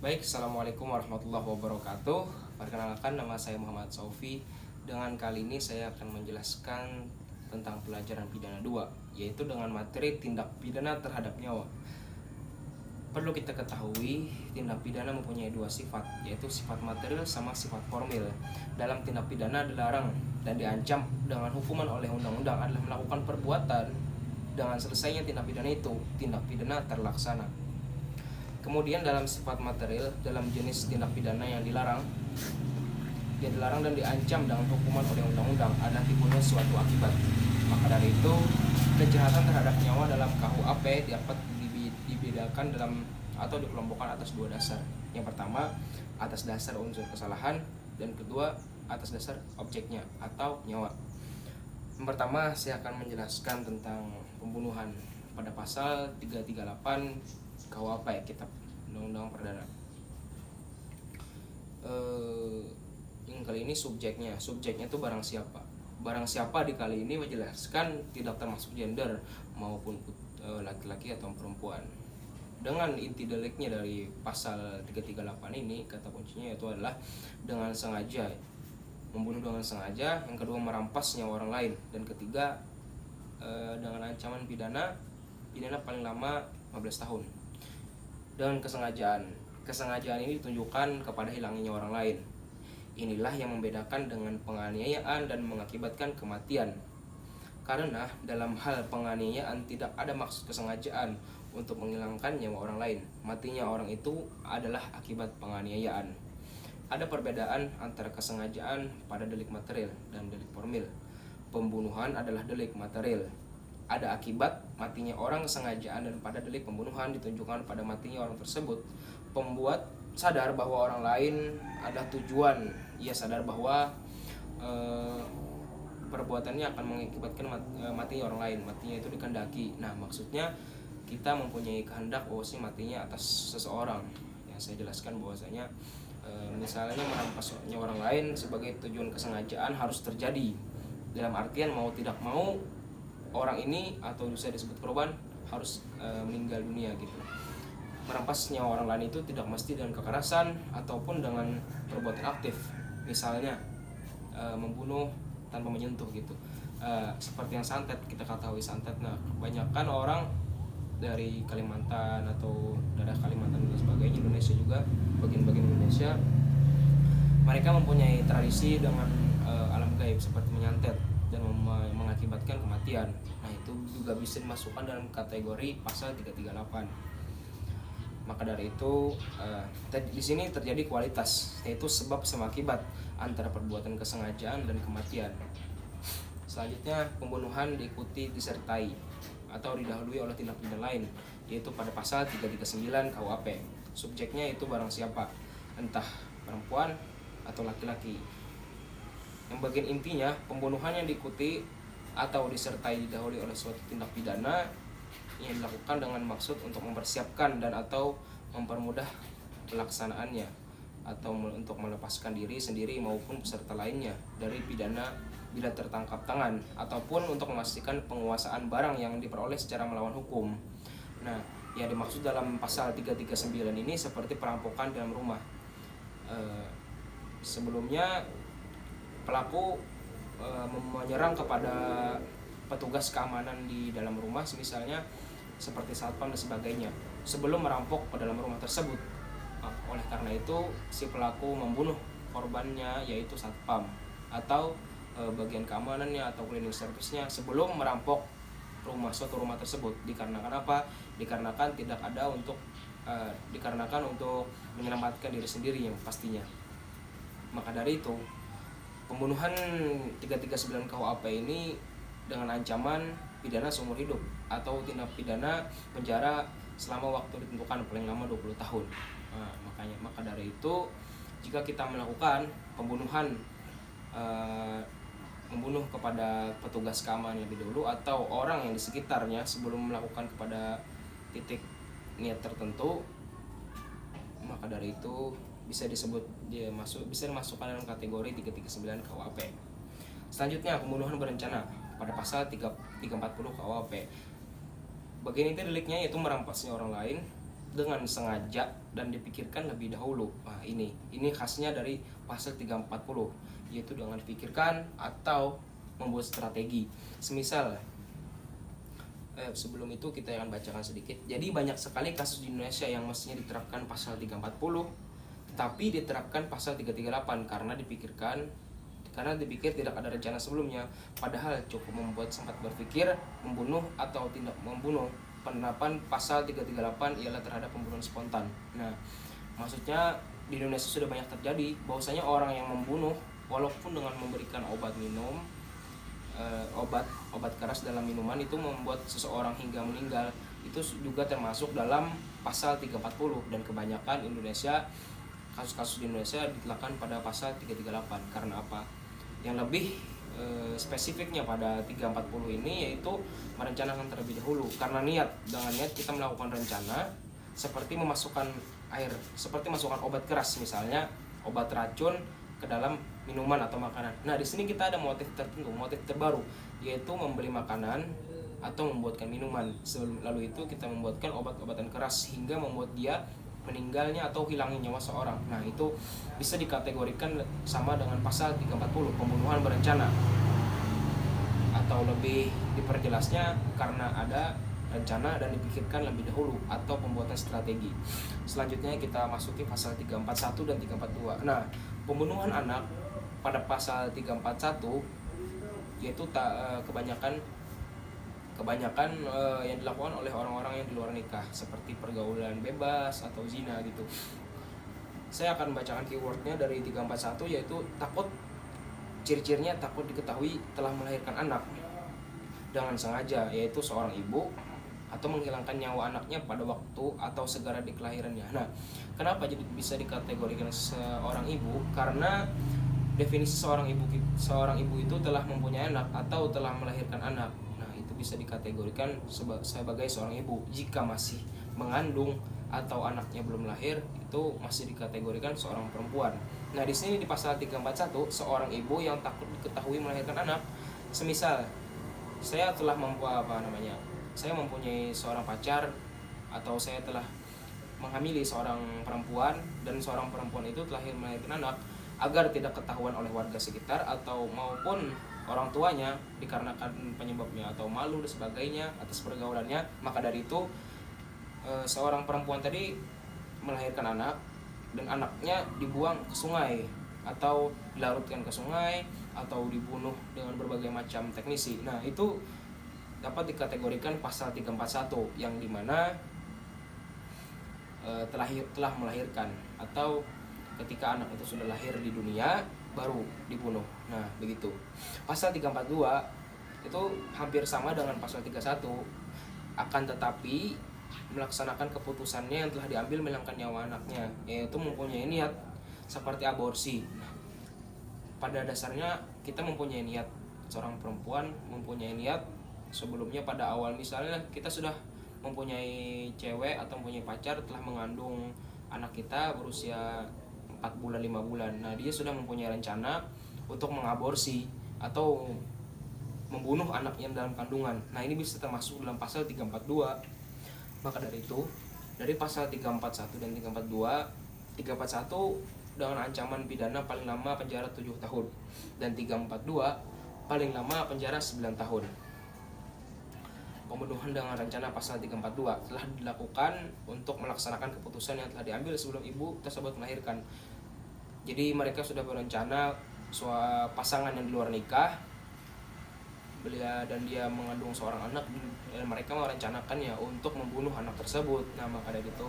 Baik, Assalamualaikum warahmatullahi wabarakatuh. Perkenalkan, nama saya Muhammad Saufi. Dengan kali ini saya akan menjelaskan tentang pelajaran pidana 2, yaitu dengan materi tindak pidana terhadap nyawa. Perlu kita ketahui, tindak pidana mempunyai dua sifat, yaitu sifat material sama sifat formil. Dalam tindak pidana dilarang dan diancam dengan hukuman oleh undang-undang adalah melakukan perbuatan dengan selesainya tindak pidana itu, tindak pidana terlaksana. Kemudian dalam sifat material, dalam jenis tindak pidana yang dilarang, dia dilarang dan diancam dengan hukuman oleh undang-undang adalah timbulnya suatu akibat. Maka dari itu, kejahatan terhadap nyawa dalam KUHP dapat dibedakan dalam atau dikelompokkan atas dua dasar. Yang pertama, atas dasar unsur kesalahan, dan kedua, atas dasar objeknya atau nyawa. Yang pertama, saya akan menjelaskan tentang pembunuhan pada pasal 338 KUHP, Kitab Undang-Undang Perdana. Yang kali ini subjeknya itu barang siapa. Barang siapa di kali ini menjelaskan tidak termasuk gender maupun laki-laki atau perempuan. Dengan inti deliknya dari pasal 338 ini, kata kuncinya itu adalah dengan sengaja, membunuh dengan sengaja. Yang kedua, merampas nyawa orang lain. Dan ketiga, dengan ancaman pidana paling lama 15 tahun. Dengan kesengajaan ini ditunjukkan kepada hilangnya nyawa orang lain. Inilah yang membedakan dengan penganiayaan dan mengakibatkan kematian. Karena dalam hal penganiayaan tidak ada maksud kesengajaan untuk menghilangkan nyawa orang lain. Matinya orang itu adalah akibat penganiayaan. Ada perbedaan antara kesengajaan pada delik material dan delik formil. Pembunuhan adalah delik material. Ada akibat matinya orang kesengajaan, dan pada delik pembunuhan ditunjukkan pada matinya orang tersebut. Pembuat sadar bahwa orang lain ada tujuan. Ia sadar bahwa perbuatannya akan mengakibatkan matinya orang lain. Matinya itu dikehendaki. Nah, maksudnya kita mempunyai kehendak bahwasanya matinya atas seseorang. Yang saya jelaskan bahwasanya misalnya merampas nyawa orang lain sebagai tujuan kesengajaan harus terjadi. Dalam artian mau tidak mau orang ini atau bisa disebut korban harus meninggal dunia gitu. Merampas nyawa orang lain itu tidak mesti dengan kekerasan ataupun dengan perbuatan aktif. Misalnya membunuh tanpa menyentuh gitu. Seperti yang santet, kita ketahui santet. Nah, kebanyakan orang dari Kalimantan atau daerah Kalimantan dan sebagainya, Indonesia juga, bagian-bagian Indonesia, mereka mempunyai tradisi dengan alam gaib seperti menyantet dan mengakibatkan kematian. Nah, itu juga bisa dimasukkan dalam kategori pasal 338. Maka dari itu di sini terjadi kualitas, yaitu sebab sama akibat antara perbuatan kesengajaan dan kematian. Selanjutnya, pembunuhan diikuti disertai atau didahului oleh tindak pidana lain, yaitu pada pasal 339 KUHP. Subjeknya itu barang siapa, entah perempuan atau laki-laki. Yang bagian intinya, pembunuhan yang diikuti atau disertai didahului oleh suatu tindak pidana yang dilakukan dengan maksud untuk mempersiapkan dan atau mempermudah pelaksanaannya, atau untuk melepaskan diri sendiri maupun peserta lainnya dari pidana bila tertangkap tangan, ataupun untuk memastikan penguasaan barang yang diperoleh secara melawan hukum. Nah, yang dimaksud dalam pasal 339 ini seperti perampokan dalam rumah. Sebelumnya pelaku menyerang kepada petugas keamanan di dalam rumah, misalnya seperti satpam dan sebagainya, sebelum merampok ke dalam rumah tersebut. Oleh karena itu, si pelaku membunuh korbannya, yaitu satpam atau bagian keamanannya atau cleaning service-nya sebelum merampok suatu rumah tersebut. Dikarenakan apa? Dikarenakan tidak ada untuk dikarenakan untuk menyelamatkan diri sendiri yang pastinya. Maka dari itu, pembunuhan 339 KUHP ini dengan ancaman pidana seumur hidup atau tindak pidana penjara selama waktu ditentukan paling lama 20 tahun. Nah, maka dari itu, jika kita melakukan pembunuhan membunuh kepada petugas keamanan lebih dulu atau orang yang di sekitarnya sebelum melakukan kepada titik niat tertentu, maka dari itu bisa dimasukkan dalam kategori 339 KUHP. Selanjutnya, pembunuhan berencana pada pasal 340 KUHP. Bagian inti deliknya yaitu merampasnya orang lain dengan sengaja dan dipikirkan lebih dahulu. Nah, ini khasnya dari pasal 340, yaitu dengan dipikirkan atau membuat strategi. Semisal sebelum itu kita akan bacakan sedikit. Jadi banyak sekali kasus di Indonesia yang mestinya diterapkan pasal 340 tapi diterapkan pasal 338 karena dipikir tidak ada rencana sebelumnya, padahal cukup membuat sempat berpikir membunuh atau tidak membunuh. Penerapan pasal 338 ialah terhadap pembunuhan spontan. Nah, maksudnya di Indonesia sudah banyak terjadi bahwasanya orang yang membunuh walaupun dengan memberikan obat minum, obat keras dalam minuman itu membuat seseorang hingga meninggal, itu juga termasuk dalam pasal 340. Dan kebanyakan kasus-kasus di Indonesia dilakukan pada pasal 338. Karena apa? Yang lebih spesifiknya pada 340 ini yaitu merencanakan terlebih dahulu. Karena dengan niat kita melakukan rencana seperti memasukkan seperti masukkan obat keras, misalnya obat racun ke dalam minuman atau makanan. Nah, di sini kita ada motif tertentu, motif terbaru, yaitu membeli makanan atau membuatkan minuman. Lalu itu kita membuatkan obat-obatan keras hingga membuat dia meninggalnya atau hilangnya nyawa seorang. Nah, itu bisa dikategorikan sama dengan pasal 340, pembunuhan berencana. Atau lebih diperjelasnya karena ada rencana dan dipikirkan lebih dahulu atau pembuatan strategi. Selanjutnya kita masuki pasal 341 dan 342. Nah, pembunuhan anak pada pasal 341 yaitu kebanyakan yang dilakukan oleh orang-orang yang di luar nikah, seperti pergaulan bebas atau zina gitu. Saya akan bacakan keywordnya dari 341, yaitu takut. Ciri-cirinya takut diketahui telah melahirkan anak dengan sengaja, yaitu seorang ibu atau menghilangkan nyawa anaknya pada waktu atau segera di kelahirannya. Nah, kenapa jadi bisa dikategorikan seorang ibu? Karena definisi seorang ibu itu telah mempunyai anak atau telah melahirkan anak. Bisa dikategorikan sebagai seorang ibu. Jika masih mengandung atau anaknya belum lahir, itu masih dikategorikan seorang perempuan. Nah, di sini di pasal 341, seorang ibu yang takut diketahui melahirkan anak, semisal saya telah saya mempunyai seorang pacar atau saya telah menghamili seorang perempuan dan seorang perempuan itu telah melahirkan anak, agar tidak ketahuan oleh warga sekitar atau maupun orang tuanya dikarenakan penyebabnya atau malu dan sebagainya atas pergaulannya, maka dari itu seorang perempuan tadi melahirkan anak dan anaknya dibuang ke sungai atau dilarutkan ke sungai atau dibunuh dengan berbagai macam teknisi. Nah, itu dapat dikategorikan pasal 341 yang dimana telah melahirkan atau ketika anak itu sudah lahir di dunia baru dibunuh. Nah, begitu. Pasal 342 itu hampir sama dengan pasal 31, akan tetapi melaksanakan keputusannya yang telah diambil menghilangkan nyawa anaknya, yaitu mempunyai niat seperti aborsi. Nah, pada dasarnya kita mempunyai niat, seorang perempuan mempunyai niat sebelumnya pada awal, misalnya kita sudah mempunyai cewek atau mempunyai pacar, telah mengandung anak kita berusia 4 bulan 5 bulan. Nah, dia sudah mempunyai rencana untuk mengaborsi atau membunuh anaknya dalam kandungan. Nah, ini bisa termasuk dalam pasal 342. Maka dari itu, dari pasal 341 dan 341 dengan ancaman pidana paling lama penjara 7 tahun dan 342 paling lama penjara 9 tahun. Pembunuhan dengan rencana pasal 342 telah dilakukan untuk melaksanakan keputusan yang telah diambil sebelum ibu tersebut melahirkan. Jadi mereka sudah berencana, pasangan yang di luar nikah dan dia mengandung seorang anak, dan mereka merencanakannya untuk membunuh anak tersebut. Nah, maka dari itu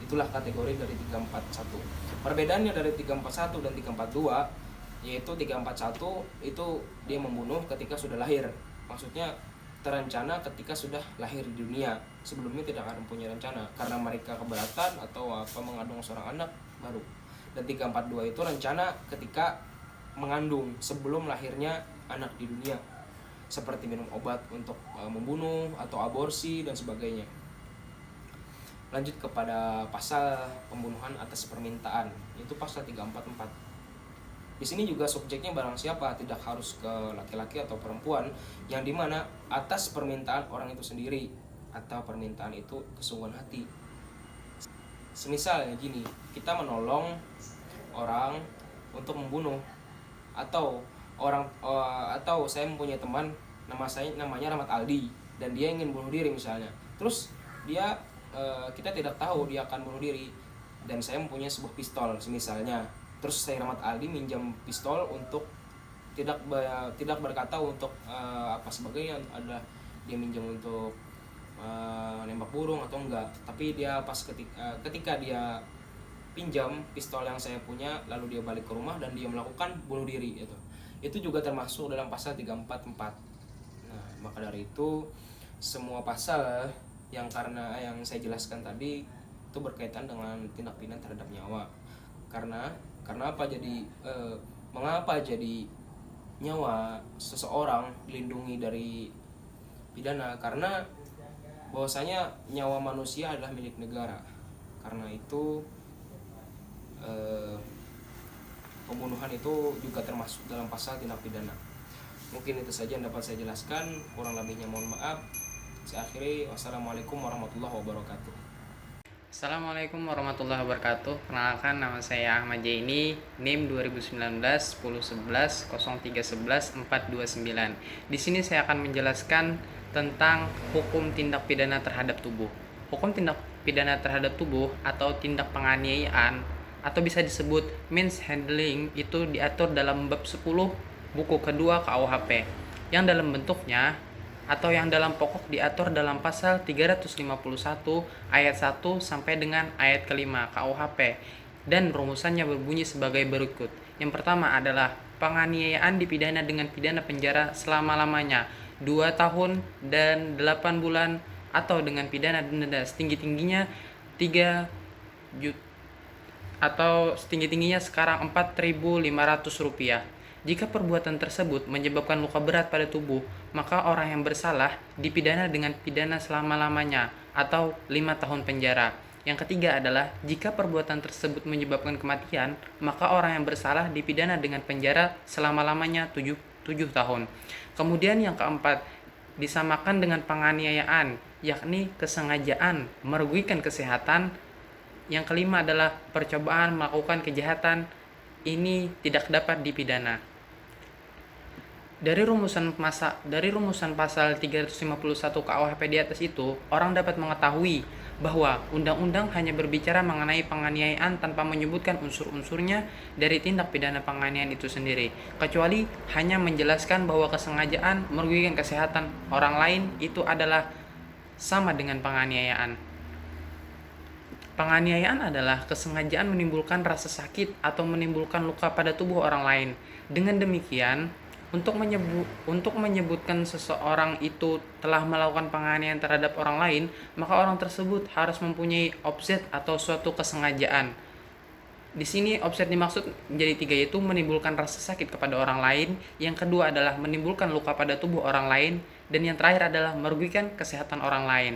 itulah kategori dari 341. Perbedaannya dari 341 dan 342 yaitu 341 itu dia membunuh ketika sudah lahir. Maksudnya terencana ketika sudah lahir di dunia. Sebelumnya tidak akan mempunyai rencana karena mereka keberatan atau mengandung seorang anak baru. Dan 342 itu rencana ketika mengandung sebelum lahirnya anak di dunia, seperti minum obat untuk membunuh atau aborsi dan sebagainya. Lanjut kepada pasal pembunuhan atas permintaan, yaitu pasal 344. Di sini juga subjeknya barang siapa, tidak harus ke laki-laki atau perempuan, yang dimana atas permintaan orang itu sendiri atau permintaan itu kesungguhan hati. Semisal gini, kita menolong orang untuk membunuh, atau atau saya mempunyai teman namanya Rahmat Aldi dan dia ingin bunuh diri misalnya. Terus dia kita tidak tahu dia akan bunuh diri dan saya mempunyai sebuah pistol misalnya. Terus saya Rahmat Aldi minjam pistol untuk tidak berkata untuk apa sebagainya, adalah dia minjam untuk nembak burung atau enggak, tapi dia pas ketika dia pinjam pistol yang saya punya lalu dia balik ke rumah dan dia melakukan bunuh diri, itu juga termasuk dalam pasal 344. Nah, maka dari itu semua pasal karena yang saya jelaskan tadi itu berkaitan dengan tindak pidana terhadap nyawa. Karena apa jadi mengapa jadi nyawa seseorang dilindungi dari pidana? Karena bahwasanya nyawa manusia adalah milik negara. Karena itu pembunuhan itu juga termasuk dalam pasal tindak pidana. Mungkin itu saja yang dapat saya jelaskan, kurang lebihnya mohon maaf. Saya akhiri, wassalamualaikum warahmatullahi wabarakatuh. Assalamualaikum warahmatullahi wabarakatuh. Perkenalkan, nama saya Ahmad Jaini, NIM 2019 1011 0311 429. Di sini saya akan menjelaskan tentang hukum tindak pidana terhadap tubuh. Hukum tindak pidana terhadap tubuh atau tindak penganiayaan atau bisa disebut manhandling itu diatur dalam bab 10 buku kedua KUHP yang dalam bentuknya atau yang dalam pokok diatur dalam pasal 351 ayat 1 sampai dengan ayat kelima KUHP, dan rumusannya berbunyi sebagai berikut. Yang pertama adalah penganiayaan dipidana dengan pidana penjara selama-lamanya 2 tahun dan 8 bulan atau dengan pidana denda setinggi-tingginya 3 juta atau setinggi-tingginya sekarang Rp4.500. Jika perbuatan tersebut menyebabkan luka berat pada tubuh, maka orang yang bersalah dipidana dengan pidana selama-lamanya atau 5 tahun penjara. Yang ketiga adalah jika perbuatan tersebut menyebabkan kematian, maka orang yang bersalah dipidana dengan penjara selama-lamanya 7 tahun. Kemudian yang keempat, disamakan dengan penganiayaan, yakni kesengajaan merugikan kesehatan. Yang kelima adalah percobaan melakukan kejahatan, ini tidak dapat dipidana. Dari rumusan pasal 351 KUHP di atas itu, orang dapat mengetahui bahwa undang-undang hanya berbicara mengenai penganiayaan tanpa menyebutkan unsur-unsurnya dari tindak pidana penganiayaan itu sendiri, kecuali hanya menjelaskan bahwa kesengajaan merugikan kesehatan orang lain itu adalah sama dengan penganiayaan. Penganiayaan adalah kesengajaan menimbulkan rasa sakit atau menimbulkan luka pada tubuh orang lain. Dengan demikian, untuk menyebutkan seseorang itu telah melakukan penganiayaan terhadap orang lain, maka orang tersebut harus mempunyai objek atau suatu kesengajaan. Di sini objek dimaksud menjadi 3, yaitu menimbulkan rasa sakit kepada orang lain, yang kedua adalah menimbulkan luka pada tubuh orang lain, dan yang terakhir adalah merugikan kesehatan orang lain.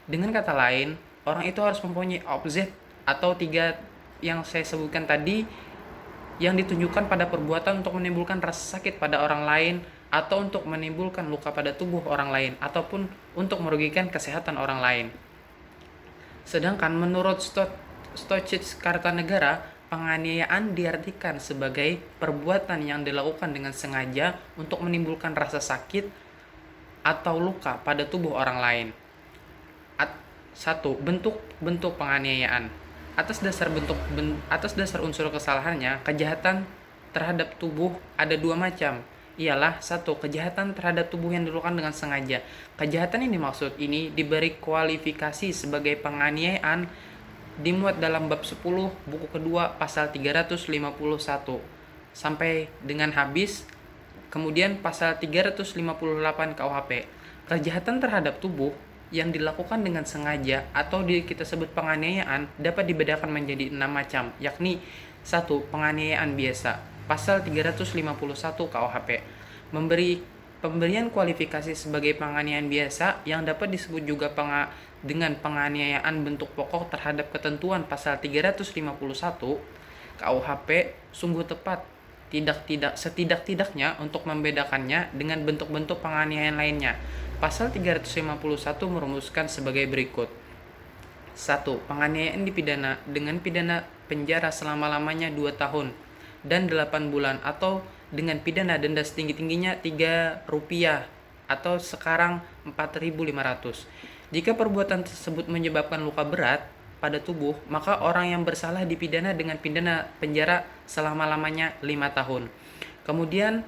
Dengan kata lain, orang itu harus mempunyai objek atau 3 yang saya sebutkan tadi yang ditunjukkan pada perbuatan untuk menimbulkan rasa sakit pada orang lain, atau untuk menimbulkan luka pada tubuh orang lain, ataupun untuk merugikan kesehatan orang lain. Sedangkan menurut Stoichkov Kartanegara, penganiayaan diartikan sebagai perbuatan yang dilakukan dengan sengaja untuk menimbulkan rasa sakit atau luka pada tubuh orang lain. 1. Bentuk penganiayaan. Atas dasar unsur kesalahannya, kejahatan terhadap tubuh ada 2 macam. Ialah 1. Kejahatan terhadap tubuh yang dilakukan dengan sengaja. Kejahatan yang dimaksud ini diberi kualifikasi sebagai penganiayaan dimuat dalam bab 10 buku kedua pasal 351 sampai dengan habis. Kemudian pasal 358 KUHP. Kejahatan terhadap tubuh yang dilakukan dengan sengaja atau kita sebut penganiayaan dapat dibedakan menjadi 6 macam, yakni 1. Penganiayaan biasa, pasal 351 KUHP, pemberian kualifikasi sebagai penganiayaan biasa yang dapat disebut juga dengan penganiayaan bentuk pokok terhadap ketentuan pasal 351 KUHP sungguh tepat setidak-tidaknya untuk membedakannya dengan bentuk-bentuk penganiayaan lainnya. Pasal 351 merumuskan sebagai berikut. 1. Penganiayaan dipidana dengan pidana penjara selama-lamanya 2 tahun dan 8 bulan atau dengan pidana denda setinggi-tingginya Rp3 atau sekarang 4.500. Jika perbuatan tersebut menyebabkan luka berat pada tubuh, maka orang yang bersalah dipidana dengan pidana penjara selama-lamanya 5 tahun. Kemudian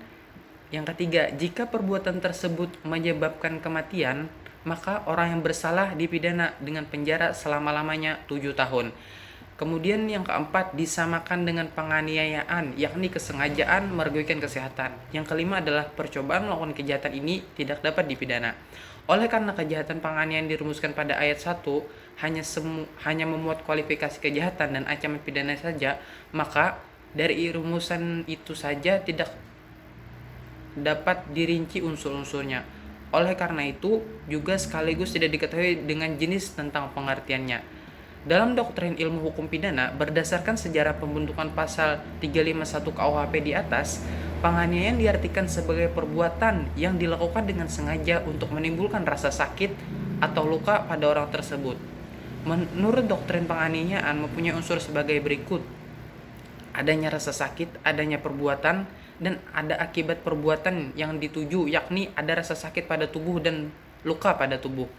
yang ketiga, jika perbuatan tersebut menyebabkan kematian, maka orang yang bersalah dipidana dengan penjara selama-lamanya 7 tahun. Kemudian yang keempat, disamakan dengan penganiayaan, yakni kesengajaan merugikan kesehatan. Yang kelima adalah percobaan melakukan kejahatan ini tidak dapat dipidana. Oleh karena kejahatan penganiayaan dirumuskan pada ayat 1 hanya memuat kualifikasi kejahatan dan ancaman pidana saja, maka dari rumusan itu saja tidak dapat dirinci unsur-unsurnya. Oleh karena itu, juga sekaligus tidak diketahui dengan jenis tentang pengertiannya. Dalam doktrin ilmu hukum pidana, berdasarkan sejarah pembentukan pasal 351 KUHP di atas, penganiayaan diartikan sebagai perbuatan yang dilakukan dengan sengaja untuk menimbulkan rasa sakit atau luka pada orang tersebut. Menurut doktrin penganiayaan mempunyai unsur sebagai berikut: adanya rasa sakit, adanya perbuatan, dan ada akibat perbuatan yang dituju, yakni ada rasa sakit pada tubuh dan luka pada tubuh.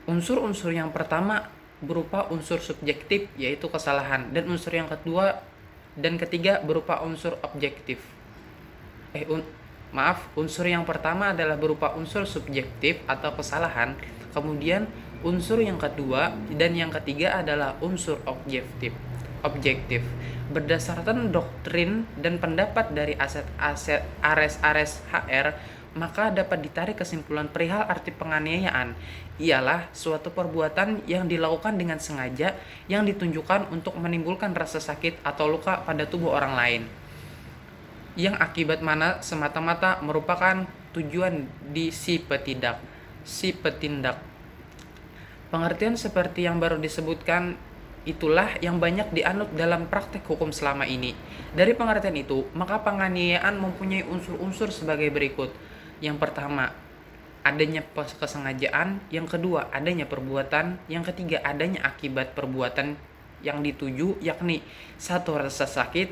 Unsur-unsur yang pertama berupa unsur subjektif, yaitu kesalahan, dan unsur yang kedua dan ketiga berupa unsur objektif. Unsur yang pertama adalah berupa unsur subjektif atau kesalahan, kemudian unsur yang kedua dan yang ketiga adalah unsur objektif. Berdasarkan doktrin dan pendapat dari Ares HR, maka dapat ditarik kesimpulan perihal arti penganiayaan ialah suatu perbuatan yang dilakukan dengan sengaja yang ditunjukkan untuk menimbulkan rasa sakit atau luka pada tubuh orang lain, yang akibat mana semata-mata merupakan tujuan di si petindak. Pengertian seperti yang baru disebutkan itulah yang banyak dianut dalam praktek hukum selama ini. Dari pengertian itu, maka penganiayaan mempunyai unsur-unsur sebagai berikut. Yang pertama, adanya kesengajaan. Yang kedua, adanya perbuatan. Yang ketiga, adanya akibat perbuatan yang dituju, yakni 1. Rasa sakit,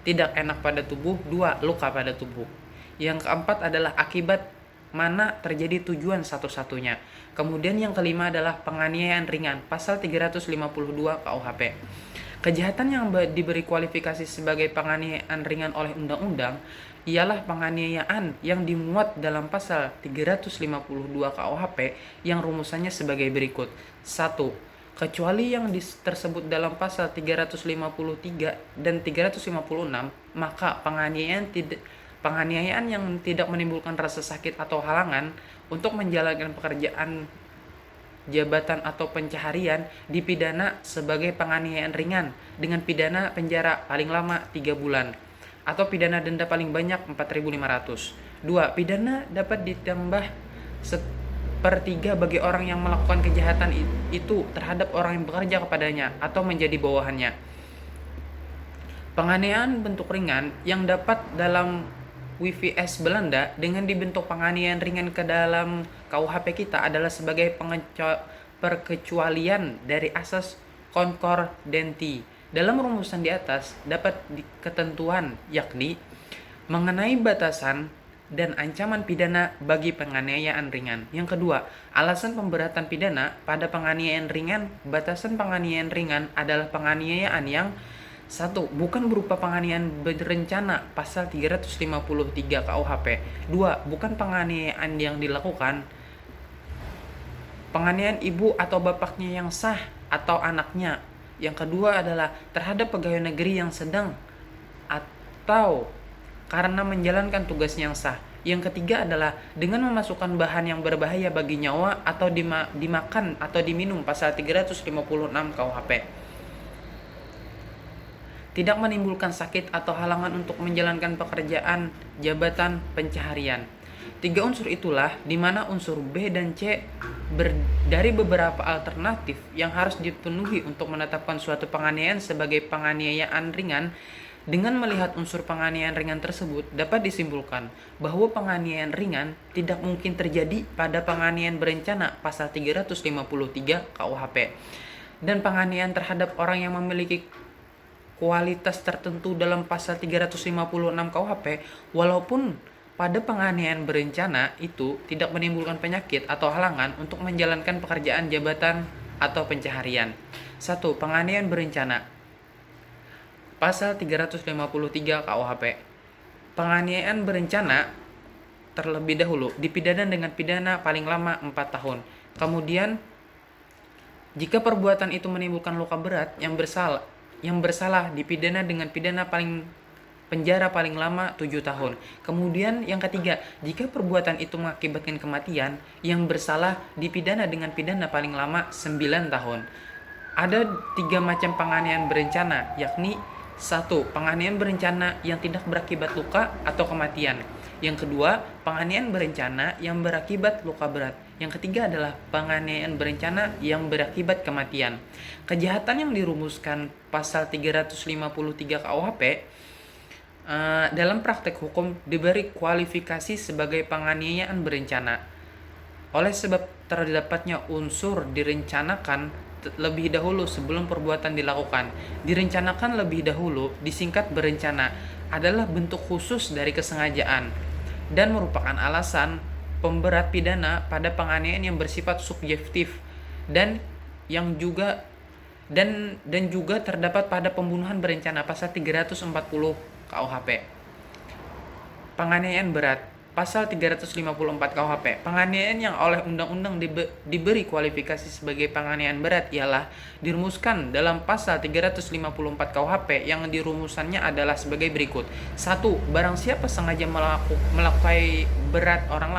tidak enak pada tubuh. 2. Luka pada tubuh. Yang keempat adalah akibat mana terjadi tujuan satu-satunya. Kemudian yang kelima adalah penganiayaan ringan, pasal 352 KUHP. Kejahatan yang diberi kualifikasi sebagai penganiayaan ringan oleh undang-undang ialah penganiayaan yang dimuat dalam pasal 352 KUHP yang rumusannya sebagai berikut. 1. Kecuali yang tersebut dalam pasal 353 dan 356, maka penganiayaan yang tidak menimbulkan rasa sakit atau halangan untuk menjalankan pekerjaan jabatan atau pencaharian dipidana sebagai penganiayaan ringan dengan pidana penjara paling lama 3 bulan atau pidana denda paling banyak 4.500. 2. Pidana dapat ditambah 1/3 bagi orang yang melakukan kejahatan itu terhadap orang yang bekerja kepadanya atau menjadi bawahannya. Penganiayaan bentuk ringan yang dapat dalam WVS Belanda dengan dibentuk penganiayaan ringan ke dalam KUHP kita adalah sebagai perkecualian dari asas concordenti. Dalam rumusan di atas dapat ketentuan, yakni mengenai batasan dan ancaman pidana bagi penganiayaan ringan. Yang kedua, alasan pemberatan pidana pada penganiayaan ringan. Batasan penganiayaan ringan adalah penganiayaan yang 1. Bukan berupa penganiayaan berencana, pasal 353 KUHP. 2. Bukan penganiayaan yang dilakukan penganiayaan ibu atau bapaknya yang sah atau anaknya. Yang kedua adalah terhadap pegawai negeri yang sedang atau karena menjalankan tugasnya yang sah. Yang ketiga adalah dengan memasukkan bahan yang berbahaya bagi nyawa atau dimakan atau diminum, pasal 356 KUHP. Tidak menimbulkan sakit atau halangan untuk menjalankan pekerjaan jabatan pencaharian. 3 unsur itulah di mana unsur B dan C dari beberapa alternatif yang harus dipenuhi untuk menetapkan suatu penganiayaan sebagai penganiayaan ringan. Dengan melihat unsur penganiayaan ringan tersebut, dapat disimpulkan bahwa penganiayaan ringan tidak mungkin terjadi pada penganiayaan berencana, pasal 353 KUHP. dan penganiayaan terhadap orang yang memiliki kualitas tertentu dalam pasal 356 KUHP, walaupun pada penganiayaan berencana itu tidak menimbulkan penyakit atau halangan untuk menjalankan pekerjaan jabatan atau pencaharian. 1. Penganiayaan berencana. Pasal 353 KUHP. Penganiayaan berencana terlebih dahulu dipidana dengan pidana paling lama 4 tahun. Kemudian jika perbuatan itu menimbulkan luka berat, yang bersalah dipidana dengan pidana penjara paling lama 7 tahun. Kemudian yang ketiga, jika perbuatan itu mengakibatkan kematian, yang bersalah dipidana dengan pidana paling lama 9 tahun. Ada 3 macam penganiayaan berencana, yakni 1. Penganiayaan berencana yang tidak berakibat luka atau kematian. Yang kedua, penganiayaan berencana yang berakibat luka berat. Yang ketiga adalah penganiayaan berencana yang berakibat kematian. Kejahatan yang dirumuskan pasal 353 KUHP dalam praktek hukum diberi kualifikasi sebagai penganiayaan berencana. Oleh sebab terdapatnya unsur direncanakan lebih dahulu sebelum perbuatan dilakukan. Direncanakan lebih dahulu, disingkat berencana, adalah bentuk khusus dari kesengajaan dan merupakan alasan pemberat pidana pada penganiayaan yang bersifat subjektif dan juga terdapat pada pembunuhan berencana pasal 340 KUHP. Penganiayaan berat pasal 354 KUHP. Penganiayaan yang oleh undang-undang diberi kualifikasi sebagai penganiayaan berat ialah dirumuskan dalam pasal 354 KUHP yang dirumusannya adalah sebagai berikut. 1. Barang siapa sengaja melukai berat orang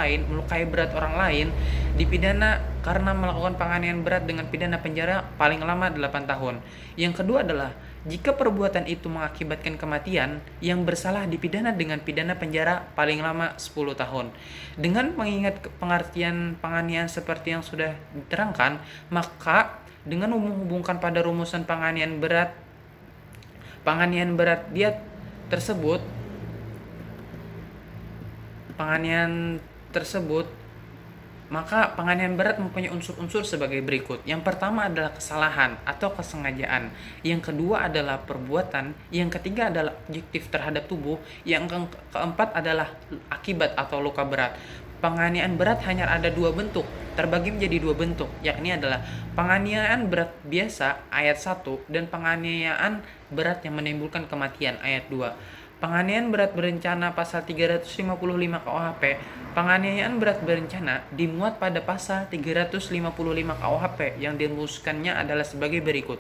lain dipidana karena melakukan penganiayaan berat dengan pidana penjara paling lama 8 tahun. Yang kedua adalah jika perbuatan itu mengakibatkan kematian, yang bersalah dipidana dengan pidana penjara paling lama 10 tahun. Dengan mengingat pengertian penganiayaan seperti yang sudah diterangkan, maka dengan menghubungkan pada rumusan penganiayaan berat dia tersebut, maka penganiayaan berat mempunyai unsur-unsur sebagai berikut. Yang pertama adalah kesalahan atau kesengajaan. Yang kedua adalah perbuatan. Yang ketiga adalah objektif terhadap tubuh. Yang keempat adalah akibat atau luka berat. Penganiayaan berat hanya ada 2 bentuk, terbagi menjadi 2 bentuk, yakni adalah penganiayaan berat biasa ayat 1 dan penganiayaan berat yang menimbulkan kematian ayat 2. Penganiayaan berat berencana pasal 355 KUHP. Penganiayaan berat berencana dimuat pada pasal 355 KUHP yang dirumuskannya adalah sebagai berikut.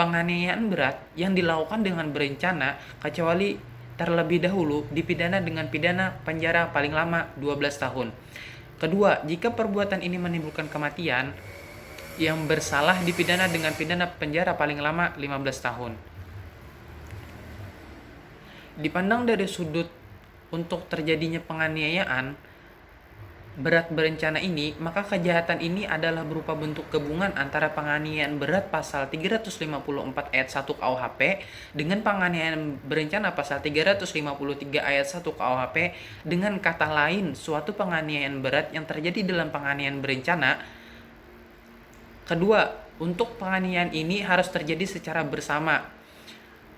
Penganiayaan berat yang dilakukan dengan berencana kecuali terlebih dahulu dipidana dengan pidana penjara paling lama 12 tahun. Kedua, jika perbuatan ini menimbulkan kematian, yang bersalah dipidana dengan pidana penjara paling lama 15 tahun. Dipandang dari sudut untuk terjadinya penganiayaan berat berencana ini, maka kejahatan ini adalah berupa bentuk gabungan antara penganiayaan berat pasal 354 ayat 1 KUHP dengan penganiayaan berencana pasal 353 ayat 1 KUHP. Dengan kata lain, suatu penganiayaan berat yang terjadi dalam penganiayaan berencana. Kedua, untuk penganiayaan ini harus terjadi secara bersama,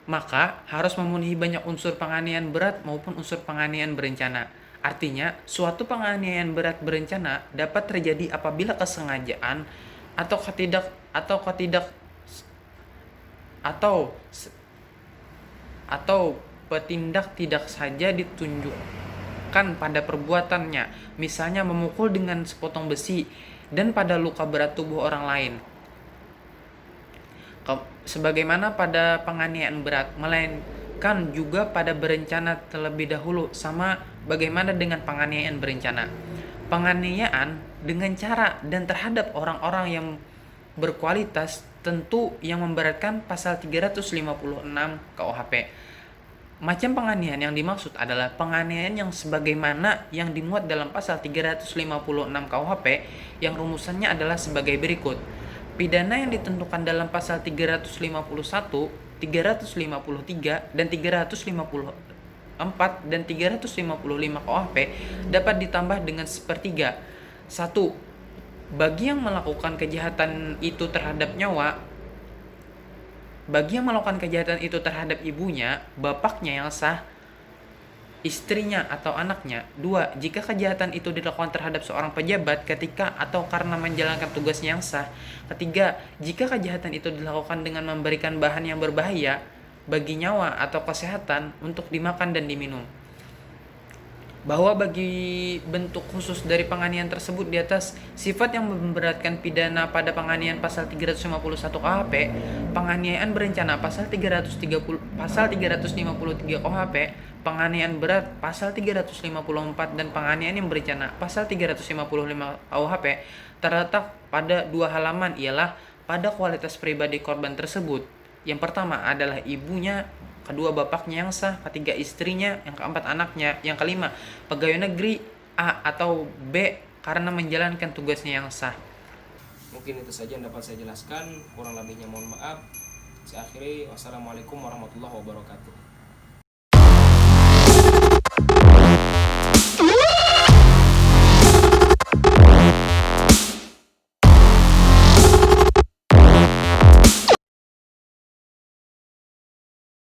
maka harus memenuhi banyak unsur penganiayaan berat maupun unsur penganiayaan berencana. Artinya, suatu penganiayaan berat berencana dapat terjadi apabila kesengajaan atau petindak tidak saja ditunjukkan pada perbuatannya, misalnya memukul dengan sepotong besi, dan pada luka berat tubuh orang lain, sebagaimana pada penganiayaan berat, melainkan juga pada berencana terlebih dahulu, sama bagaimana dengan penganiayaan berencana. Penganiayaan dengan cara dan terhadap orang-orang yang berkualitas tentu yang memberatkan pasal 356 KUHP. Macam penganiayaan yang dimaksud adalah penganiayaan yang sebagaimana yang dimuat dalam pasal 356 KUHP yang rumusannya adalah sebagai berikut. Pidana yang ditentukan dalam pasal 351, 353, dan 354 dan 355 KUHP dapat ditambah dengan sepertiga. 1. Bagi yang melakukan kejahatan itu terhadap nyawa, bagi yang melakukan kejahatan itu terhadap ibunya, bapaknya yang sah, istrinya atau anaknya. 2. Jika kejahatan itu dilakukan terhadap seorang pejabat ketika atau karena menjalankan tugasnya yang sah. 3. Jika kejahatan itu dilakukan dengan memberikan bahan yang berbahaya bagi nyawa atau kesehatan untuk dimakan dan diminum. Bahwa bagi bentuk khusus dari penganiayaan tersebut di atas, sifat yang memberatkan pidana pada penganiayaan pasal 351 KHP, penganiayaan berencana pasal 353 KHP, penganiayaan berat pasal 354 dan penganiayaan yang berencana pasal 355 KUHP terletak pada 2 halaman, ialah pada kualitas pribadi korban tersebut. Yang pertama adalah ibunya, kedua bapaknya yang sah, ketiga istrinya, yang keempat anaknya, yang kelima pegawai negeri A atau B karena menjalankan tugasnya yang sah. Mungkin itu saja yang dapat saya jelaskan, kurang lebihnya mohon maaf. Saya akhiri, wassalamualaikum warahmatullahi wabarakatuh.